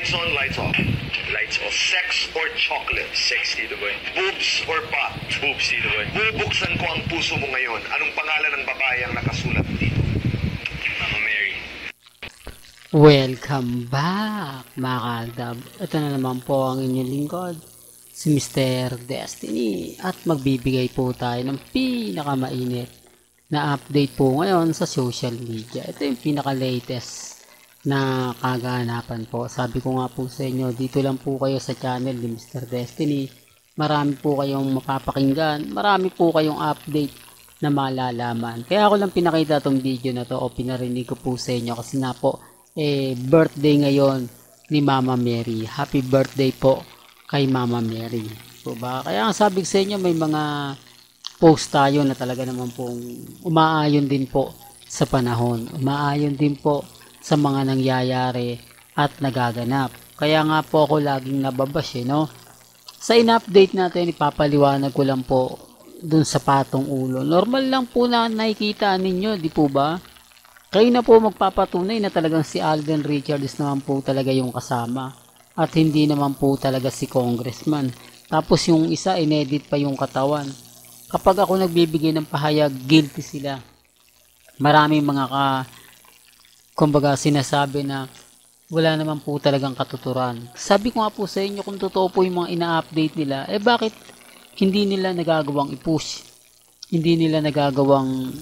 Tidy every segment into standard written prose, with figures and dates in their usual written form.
Lights on, lights off. Lights off. Sex or chocolate? Sex, Tito Boy. Boobs or pot? Boobs, Tito Boy. Bubuksan ko ang puso mo ngayon. Anong pangalan ng babae ang nakasulat dito? Mama Mary. Welcome back mga kaaldab. Ito na naman po ang inyong lingkod, si Mr. Destiny. At magbibigay po tayo ng pinakamainit na update po ngayon sa social media. Ito yung pinaka-latest na kaganapan po. Sabi ko nga po sa inyo, dito lang po kayo sa channel ni Mr. Destiny. Marami po kayong mapapakinggan. Marami po kayong update na malalaman. Kaya ako lang pinakita tong video na to o pinarinig ko po sa inyo kasi na po birthday ngayon ni Mama Mary. Happy birthday po kay Mama Mary. So ba? Kaya ang sabi sa inyo, may mga post tayo na talaga naman pong umaayon din po sa panahon. Umaayon din po sa mga nangyayari at nagaganap. Kaya nga po ako laging nababash no? Sa in-update natin, ipapaliwanag ko lang po dun sa patong ulo. Normal lang po na nakikita ninyo, di po ba? Kayo na po magpapatunay na talagang si Alden Richards naman po talaga yung kasama. At hindi naman po talaga si Congressman. Tapos yung isa, inedit pa yung katawan. Kapag ako nagbibigay ng pahayag, guilty sila. Maraming mga kumbaga sinasabi na wala naman po talagang katuturan. Sabi ko nga po sa inyo, kung totoo po yung mga ina-update nila, bakit hindi nila nagagawang i-push? Hindi nila nagagawang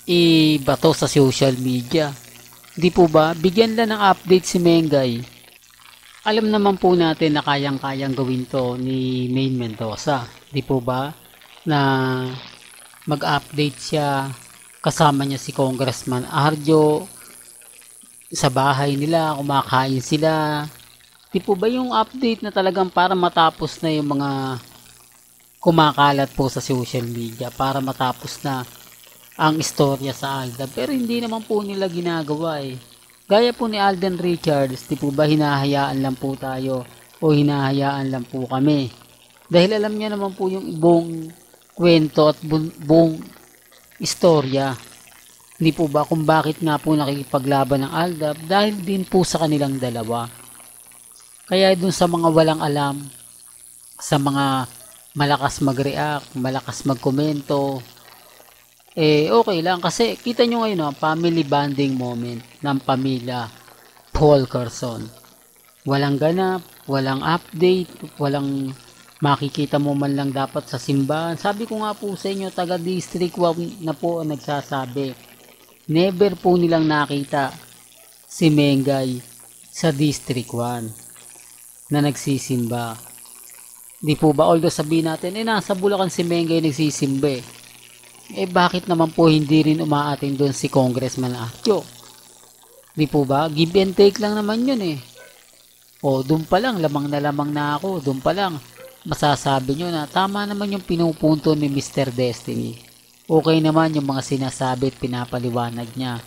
ibato sa social media? Di po ba? Bigyan lang ng update si Mengay. Alam naman po natin na kayang-kayang gawin to ni Maine Mendoza. Di po ba? Na mag-update siya kasama niya si Congressman Arjo sa bahay nila, kumakain sila. Di po ba yung update na talagang para matapos na yung mga kumakalat po sa social media, para matapos na ang istorya sa Aldab, pero hindi naman po nila ginagawa Gaya po ni Alden Richards, di po ba hinahayaan lang po tayo o hinahayaan lang po kami? Dahil alam niya naman po yung buong kwento at buong istorya. Hindi po ba kung bakit nga po nakikipaglaban ng Aldab? Dahil din po sa kanilang dalawa. Kaya dun sa mga walang alam, sa mga malakas mag-react, malakas magkomento, okay lang kasi kita nyo ngayon family bonding moment ng pamilya Paul Carson. Walang ganap, walang update, walang makikita mo man lang dapat sa simbahan. Sabi ko nga po sa inyo, taga District 1 na po ang nagsasabi. Never po nilang nakita si Mengay sa District 1 na nagsisimba. Di po ba? Although sabihin natin, nasa Bulacan si Mengay nagsisimba bakit naman po hindi rin umaating doon si Congressman Arjo? Di po ba? Give and take lang naman yun doon pa lang, lamang na ako. Doon pa lang, masasabi nyo na tama naman yung pinupunto ni Mr. Destiny. Okay naman yung mga sinasabi at pinapaliwanag niya.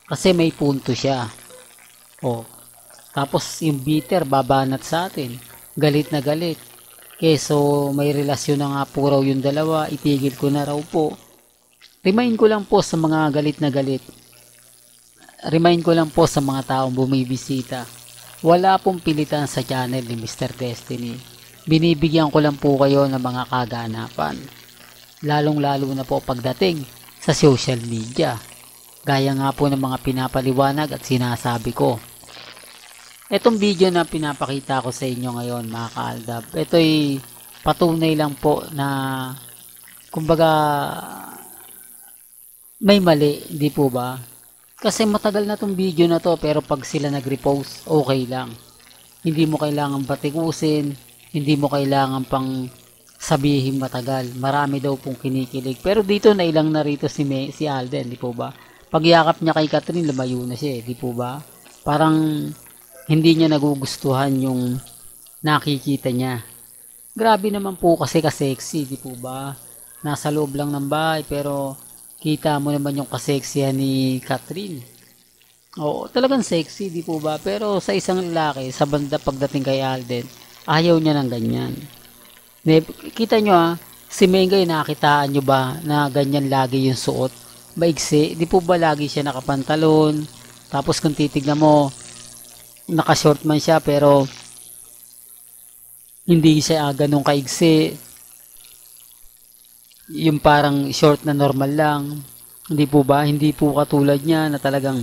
Kasi may punto siya. Tapos yung bitter, babanat sa atin. Galit na galit. So may relasyon na nga po raw yung dalawa, itigil ko na raw po. Remind ko lang po sa mga galit na galit. Remind ko lang po sa mga taong bumibisita. Wala pong pilitan sa channel ni Mr. Destiny. Binibigyan ko lang po kayo ng mga kaganapan. Lalong-lalo na po pagdating sa social media. Gaya nga po ng mga pinapaliwanag at sinasabi ko. Itong video na pinapakita ko sa inyo ngayon mga kaaldab, ito'y patunay lang po na kumbaga may mali, di po ba? Kasi matagal na tong video na to pero pag sila nag-repost, okay lang. Hindi mo kailangan batikusin, hindi mo kailangan pang sabihin matagal. Marami daw pong kinikilig. Pero dito na ilang narito si Alden, di po ba? Pag yakap niya kay Catherine, lumayo na siya di po ba? Parang hindi niya nagugustuhan yung nakikita niya. Grabe naman po kasi ka-sexy, di po ba? Nasa loob lang ng bahay pero kita mo naman yung kaseksihan ni Catherine. Talagang sexy, di po ba? Pero sa isang lalaki, sa banda pagdating kay Alden, ayaw niya ng ganyan. Kita nyo si Mengay, nakitaan nyo ba na ganyan lagi yung suot? Maigsi, di po ba lagi siya nakapantalon? Tapos kung titignan mo, naka-short man siya pero hindi siya ganun kaigsi. Yung parang short na normal lang. Hindi po ba? Hindi po katulad niya na talagang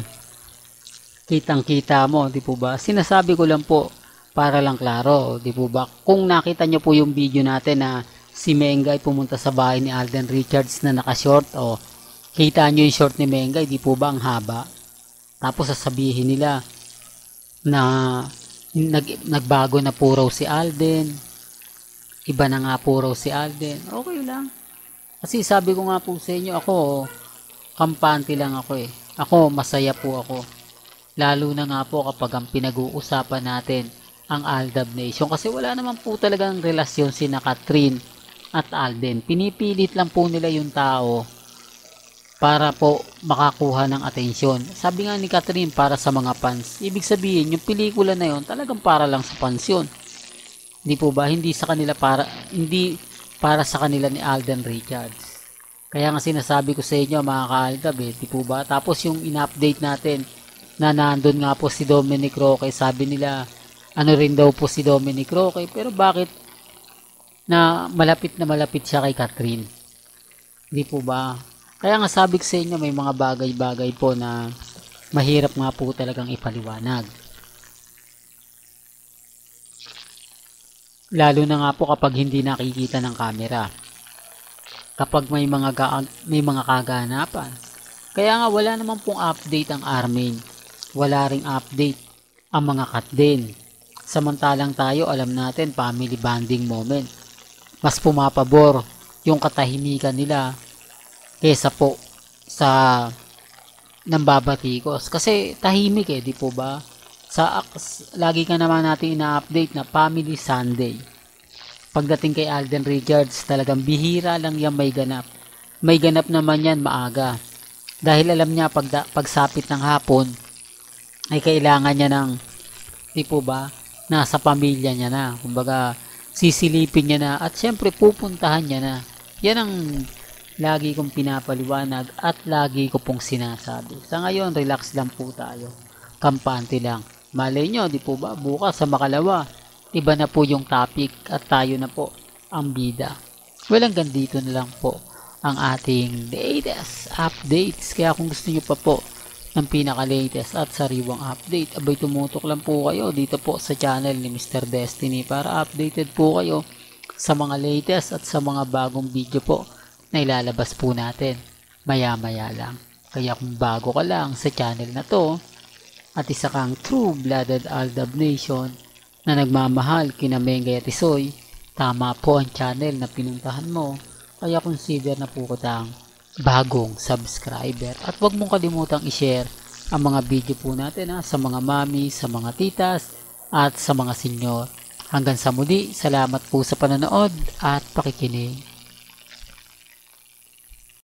kitang-kita mo, di po ba? Sinasabi ko lang po para lang klaro, di po ba? Kung nakita nyo po yung video natin na si Mengay pumunta sa bahay ni Alden Richards na naka-short, o kita nyo yung short ni Mengay, di po ba ang haba? Tapos sasabihin nila na nagbago na po raw si Alden, iba na nga po raw si Alden. Okay lang. Kasi sabi ko nga po sa inyo, ako, kampante lang ako eh. Ako, masaya po ako. Lalo na nga po kapag ang pinag-uusapan natin ang Aldab Nation. Kasi wala naman po talagang relasyon sina Catherine at Alden. Pinipilit lang po nila yung tao para po makakuha ng atensyon. Sabi nga ni Catherine, para sa mga fans. Ibig sabihin, yung pelikula na yon talagang para lang sa fans yun. Hindi po ba? Hindi para sa kanila ni Alden Richards. Kaya nga sinasabi ko sa inyo mga ka-Aldab di po ba? Tapos yung in-update natin na nandun nga po si Dominic Roque, sabi nila ano rin daw po si Dominic Roque, pero bakit na malapit siya kay Catherine? Di po ba? Kaya nga sabi ko sa inyo, may mga bagay-bagay po na mahirap nga po talagang ipaliwanag. Lalo na nga po kapag hindi nakikita ng camera. Kapag may mga kaganapan. Kaya nga wala naman pong update ang Armin. Wala ring update ang mga cut din. Samantalang tayo, alam natin, family bonding moment. Mas pumapabor yung katahimikan nila kesa po sa nambabatikos. Kasi tahimik di po ba? Lagi ka naman natin ina-update na Family Sunday. Pagdating kay Alden Richards, talagang bihira lang yan may ganap. May ganap naman yan maaga. Dahil alam niya pagsapit ng hapon, ay kailangan niya ng, di po ba, nasa pamilya niya na. Kumbaga, sisilipin niya na at syempre pupuntahan niya na. Yan ang lagi kong pinapaliwanag at lagi ko pong sinasabi. Sa ngayon, relax lang po tayo. Kampante lang. Malay nyo, di po ba, bukas sa Makalawa, iba na po yung topic at tayo na po ang bida. Well, hanggang dito na lang po ang ating latest updates. Kaya kung gusto nyo pa po ng pinaka-latest at sariwang update, abay tumutok lang po kayo dito po sa channel ni Mr. Destiny para updated po kayo sa mga latest at sa mga bagong video po na ilalabas po natin maya-maya lang. Kaya kung bago ka lang sa channel na to at isa kang true-blooded Aldab Nation na nagmamahal kina Mengay at Isoy, tama po ang channel na pinuntahan mo. Kaya consider na po kitang bagong subscriber. At huwag mong kalimutang i-share ang mga video po natin sa mga mami, sa mga titas, at sa mga senyor. Hanggang sa muli, salamat po sa panonood at pakikinig.